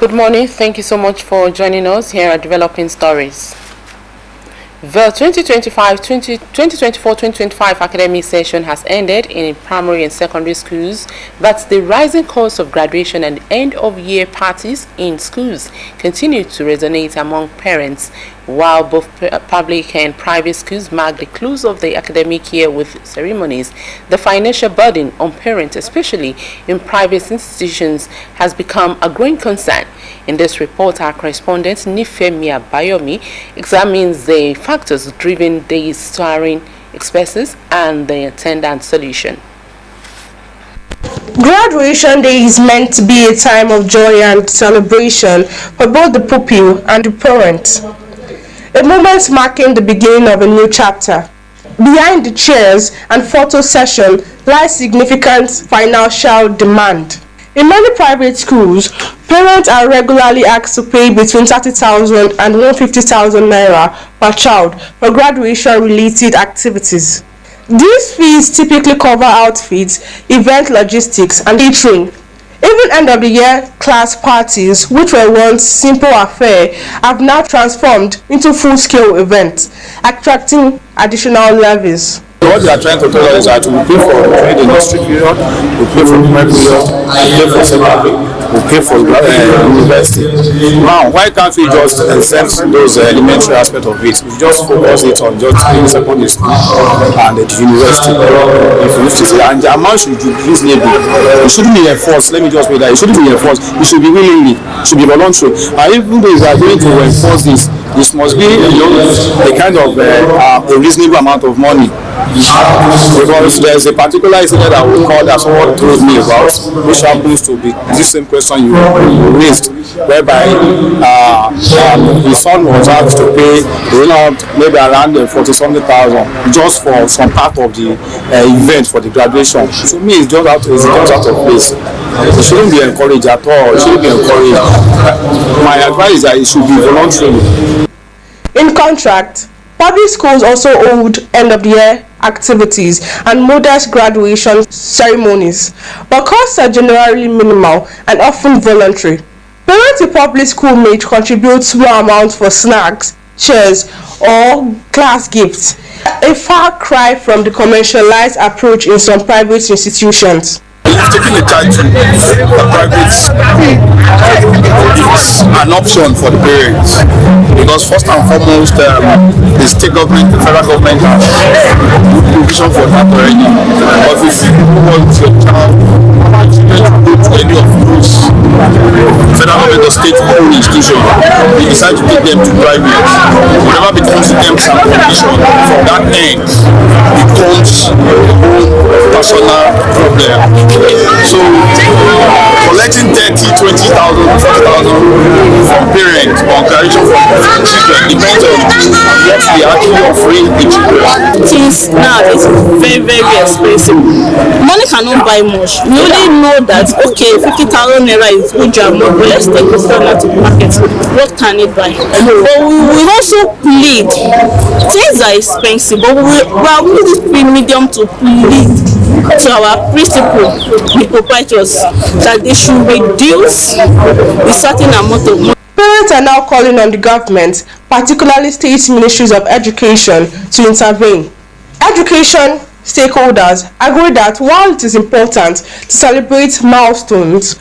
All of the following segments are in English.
Good morning. Thank you so much for joining us here at Developing Stories. The 2024-2025 academic session has ended in primary and secondary schools, but the rising cost of graduation and end-of-year parties in schools continue to resonate among parents. While both public and private schools mark the close of the academic year with ceremonies, the financial burden on parents, especially in private institutions, has become a growing concern. In this report, our correspondent Nifemi Abayomi examines the factors driving these soaring expenses and the attendant solution. Graduation day is meant to be a time of joy and celebration for both the pupil and the parent. A moment marking the beginning of a new chapter. Behind the chairs and photo session lies significant financial demand. In many private schools, parents are regularly asked to pay between 30,000 and 150,000 naira per child for graduation-related activities. These fees typically cover outfits, event logistics, and catering. Even end-of-the-year class parties, which were once simple affairs, have now transformed into full-scale events, attracting additional levies. What they are trying to tell us is that we pay for trade industry period, we pay for primary period, we pay for secondary, we pay for university. Now, why can't we just exempt those elementary aspects of it? We just focus it on just secondary school and the university. If you used to say, and the amount should be reasonable. It shouldn't be enforced. Let me just say that it shouldn't be enforced. It should be willingly. It should be voluntary. And even though we are going to enforce this must be a kind of a reasonable amount of money. Because there's a particular incident that we call that someone told me about, which happens to be this same question you raised, whereby his son was asked to pay, maybe around 40-something thousand just for some part of the event for the graduation. To me, it's just out of place. It shouldn't be encouraged at all. It shouldn't be encouraged. My advice is that it should be voluntary. In contrast, public schools also hold end-of-the-year activities and modest graduation ceremonies, but costs are generally minimal and often voluntary. Parents in public school may contribute small amounts for snacks, chairs, or class gifts, a far cry from the commercialized approach in some private institutions. Taking a child to a private school is an option for the parents, because first and foremost, the state government, the federal government has provision for that already. But if you want your child to go to any of those federal government or state-owned institutions, they decide to take them to private. Whatever becomes the terms and conditions from that end becomes your own personal problem. So collecting 30, 20,000, 40,000 from parents or graduation from children depends on what we are actually offering the children. Things now is very, very expensive. Money cannot buy much. We only know that okay, 50,000 naira is good job, but let's take this down to the market. What can it buy? But we also plead. Things are expensive, but we are really medium to plead to our principal, the proprietors, that they should reduce the certain amount of money. Parents are now calling on the government, particularly state ministries of education, to intervene. Education stakeholders agree that while it is important to celebrate milestones,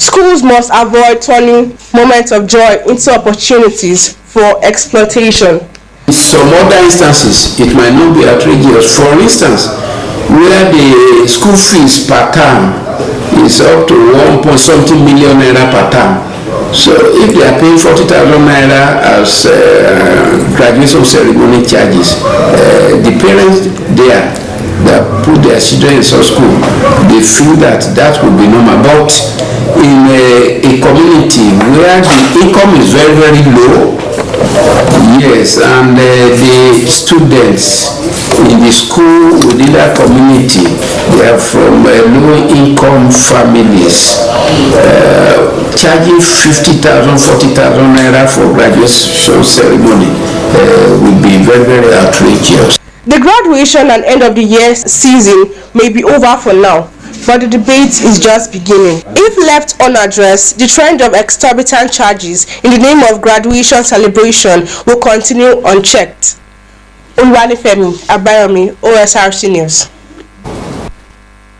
schools must avoid turning moments of joy into opportunities for exploitation. In some other instances, it might not be outrageous. For instance, where the school fees per term is up to 1.something million naira per term. So if they are paying 40,000 naira as graduation ceremony charges, the parents there that put their children in such school, they feel that would be normal. But in a community where the income is very, very low, yes, and the students in the school within that community, they are from low-income families. Charging 50,000, 40,000 naira for graduation ceremony will be very, very outrageous. The graduation and end of the year season may be over for now, but the debate is just beginning. If left unaddressed, the trend of exorbitant charges in the name of graduation celebration will continue unchecked. Oluwanifemi Abayomi, Osrc News.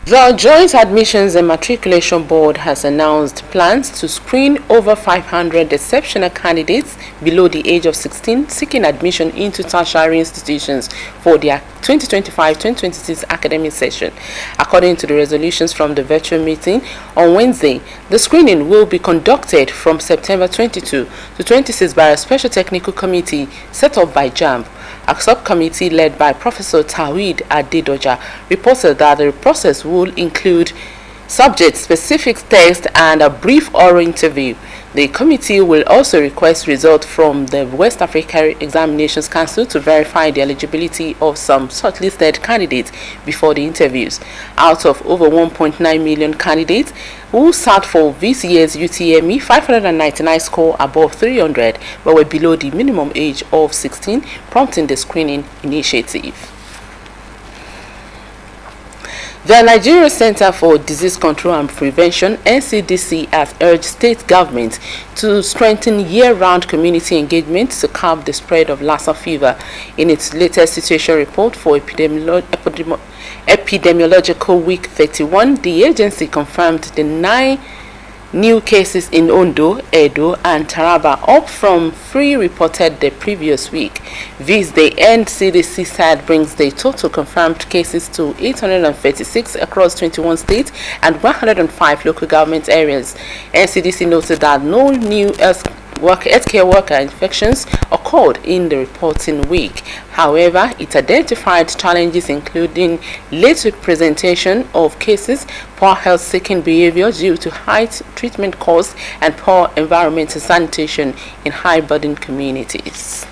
The Joint Admissions and Matriculation Board has announced plans to screen over 500 exceptional candidates below the age of 16 seeking admission into tertiary institutions for their 2025-2026 academic session. According to the resolutions from the virtual meeting on Wednesday, the screening will be conducted from September 22 to 26 by a special technical committee set up by JAMB. A subcommittee led by Professor Tawhid Adedoja reported that the process will include subject-specific tests and a brief oral interview. The committee will also request results from the West Africa Examinations Council to verify the eligibility of some shortlisted candidates before the interviews. Out of over 1.9 million candidates who sat for this year's UTME, 599 scored above 300 but were below the minimum age of 16, prompting the screening initiative. The Nigeria Center for Disease Control and Prevention (NCDC) has urged state governments to strengthen year-round community engagement to curb the spread of Lassa fever. In its latest situation report for Epidemiological Week 31, the agency confirmed the 9 new cases in Ondo, Edo, and Taraba, up from 3 reported the previous week. This, the NCDC said, brings the total confirmed cases to 836 across 21 states and 105 local government areas. NCDC noted that no new healthcare worker infections occurred in the reporting week. However, it identified challenges including late presentation of cases, poor health-seeking behavior due to high treatment costs, and poor environmental sanitation in high-burden communities.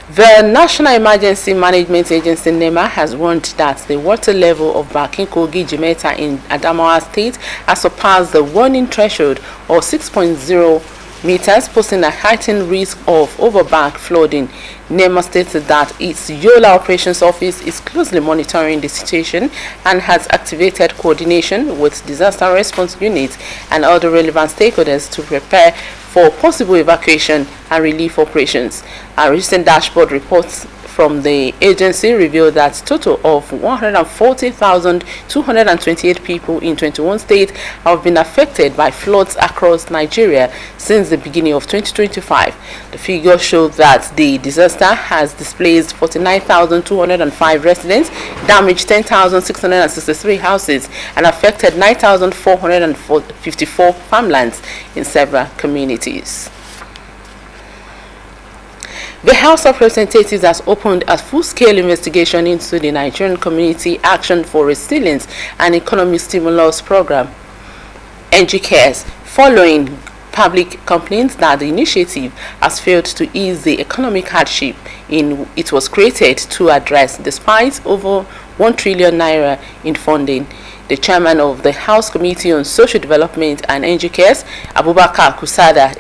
The National Emergency Management Agency (NEMA) has warned that the water level of Bakin Kogi Jimeta in Adamawa State has surpassed the warning threshold of 6.0 meters, posing a heightened risk of overbank flooding. NEMA stated that its Yola Operations Office is closely monitoring the situation and has activated coordination with disaster response units and other relevant stakeholders to prepare for possible evacuation and relief operations. A recent dashboard reports from the agency revealed that a total of 140,228 people in 21 states have been affected by floods across Nigeria since the beginning of 2025. The figure showed that the disaster has displaced 49,205 residents, damaged 10,663 houses, and affected 9,454 farmlands in several communities. The House of Representatives has opened a full-scale investigation into the Nigerian Community Action for Resilience and Economic Stimulus Program (NGCARES), following public complaints that the initiative has failed to ease the economic hardship it was created to address, despite over 1 trillion naira in funding. The chairman of the House Committee on Social Development and NGCARES, Abubakar Kusada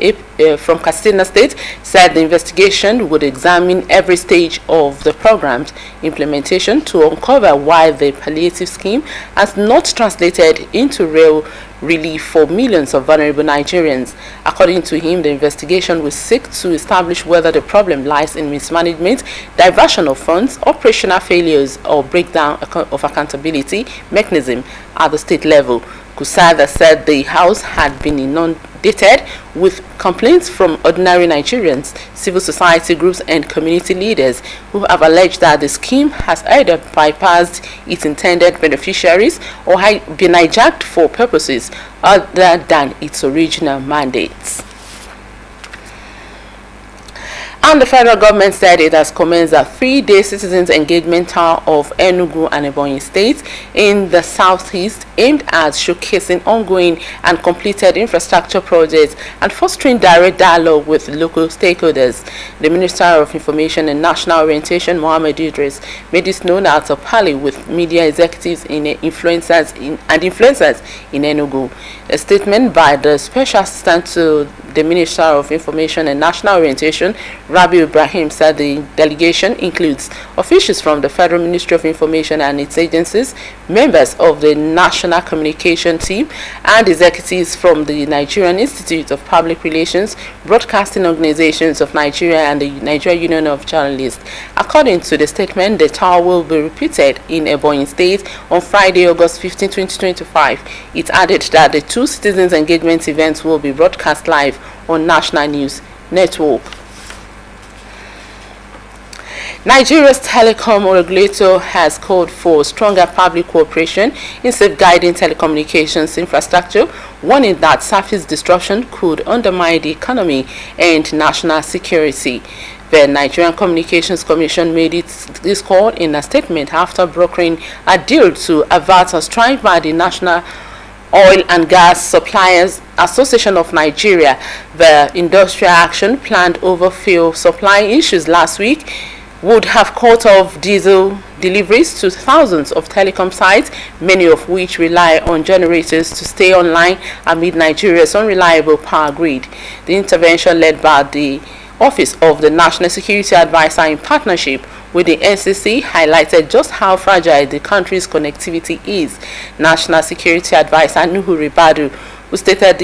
from Katsina State, said the investigation would examine every stage of the program's implementation to uncover why the palliative scheme has not translated into real relief for millions of vulnerable Nigerians. According to him, the investigation will seek to establish whether the problem lies in mismanagement, diversion of funds, operational failures, or breakdown of accountability mechanism at the state level. Kusada said the House had been inundated with complaints from ordinary Nigerians, civil society groups, and community leaders who have alleged that the scheme has either bypassed its intended beneficiaries or been hijacked for purposes other than its original mandates. And the federal government said it has commenced a 3-day citizens engagement tour of Enugu and Ebonyi states in the southeast, aimed at showcasing ongoing and completed infrastructure projects and fostering direct dialogue with local stakeholders. The Minister of Information and National Orientation, Mohammed Idris, made this known at a parley with media executives and influencers in Enugu. A statement by the Special Assistant to the Minister of Information and National Orientation, Rabi Ibrahim said the delegation includes officials from the Federal Ministry of Information and its agencies, members of the National Communication Team, and executives from the Nigerian Institute of Public Relations, Broadcasting Organizations of Nigeria, and the Nigerian Union of Journalists. According to the statement, the tour will be repeated in Ebonyi State on Friday, August 15, 2025. It added that the two citizens engagement events will be broadcast live on National News Network. Nigeria's telecom regulator has called for stronger public cooperation in safeguarding telecommunications infrastructure, warning that service disruption could undermine the economy and national security. The Nigerian Communications Commission made this call in a statement after brokering a deal to avert a strike by the National Oil and Gas Suppliers Association of Nigeria. The industrial action planned over fuel supply issues last week would have cut off diesel deliveries to thousands of telecom sites, many of which rely on generators to stay online amid Nigeria's unreliable power grid. The intervention, led by the Office of the National Security Advisor in partnership with the NCC, highlighted just how fragile the country's connectivity is. National Security Advisor Nuhu Ribadu, who stated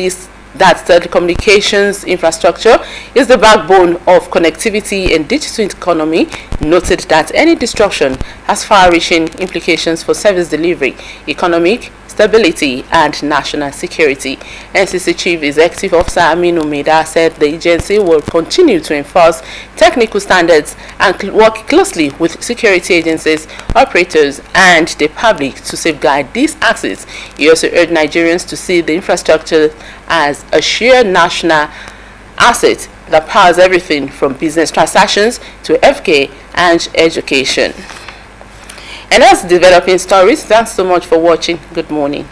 that telecommunications infrastructure is the backbone of connectivity and digital economy, noted that any disruption has far-reaching implications for service delivery, economic stability, and national security. NCC Chief Executive Officer Aminu Meda said the agency will continue to enforce technical standards and work closely with security agencies, operators, and the public to safeguard these assets. He also urged Nigerians to see the infrastructure as a shared national asset that powers everything from business transactions to healthcare and education. And that's developing stories. Thanks so much for watching. Good morning.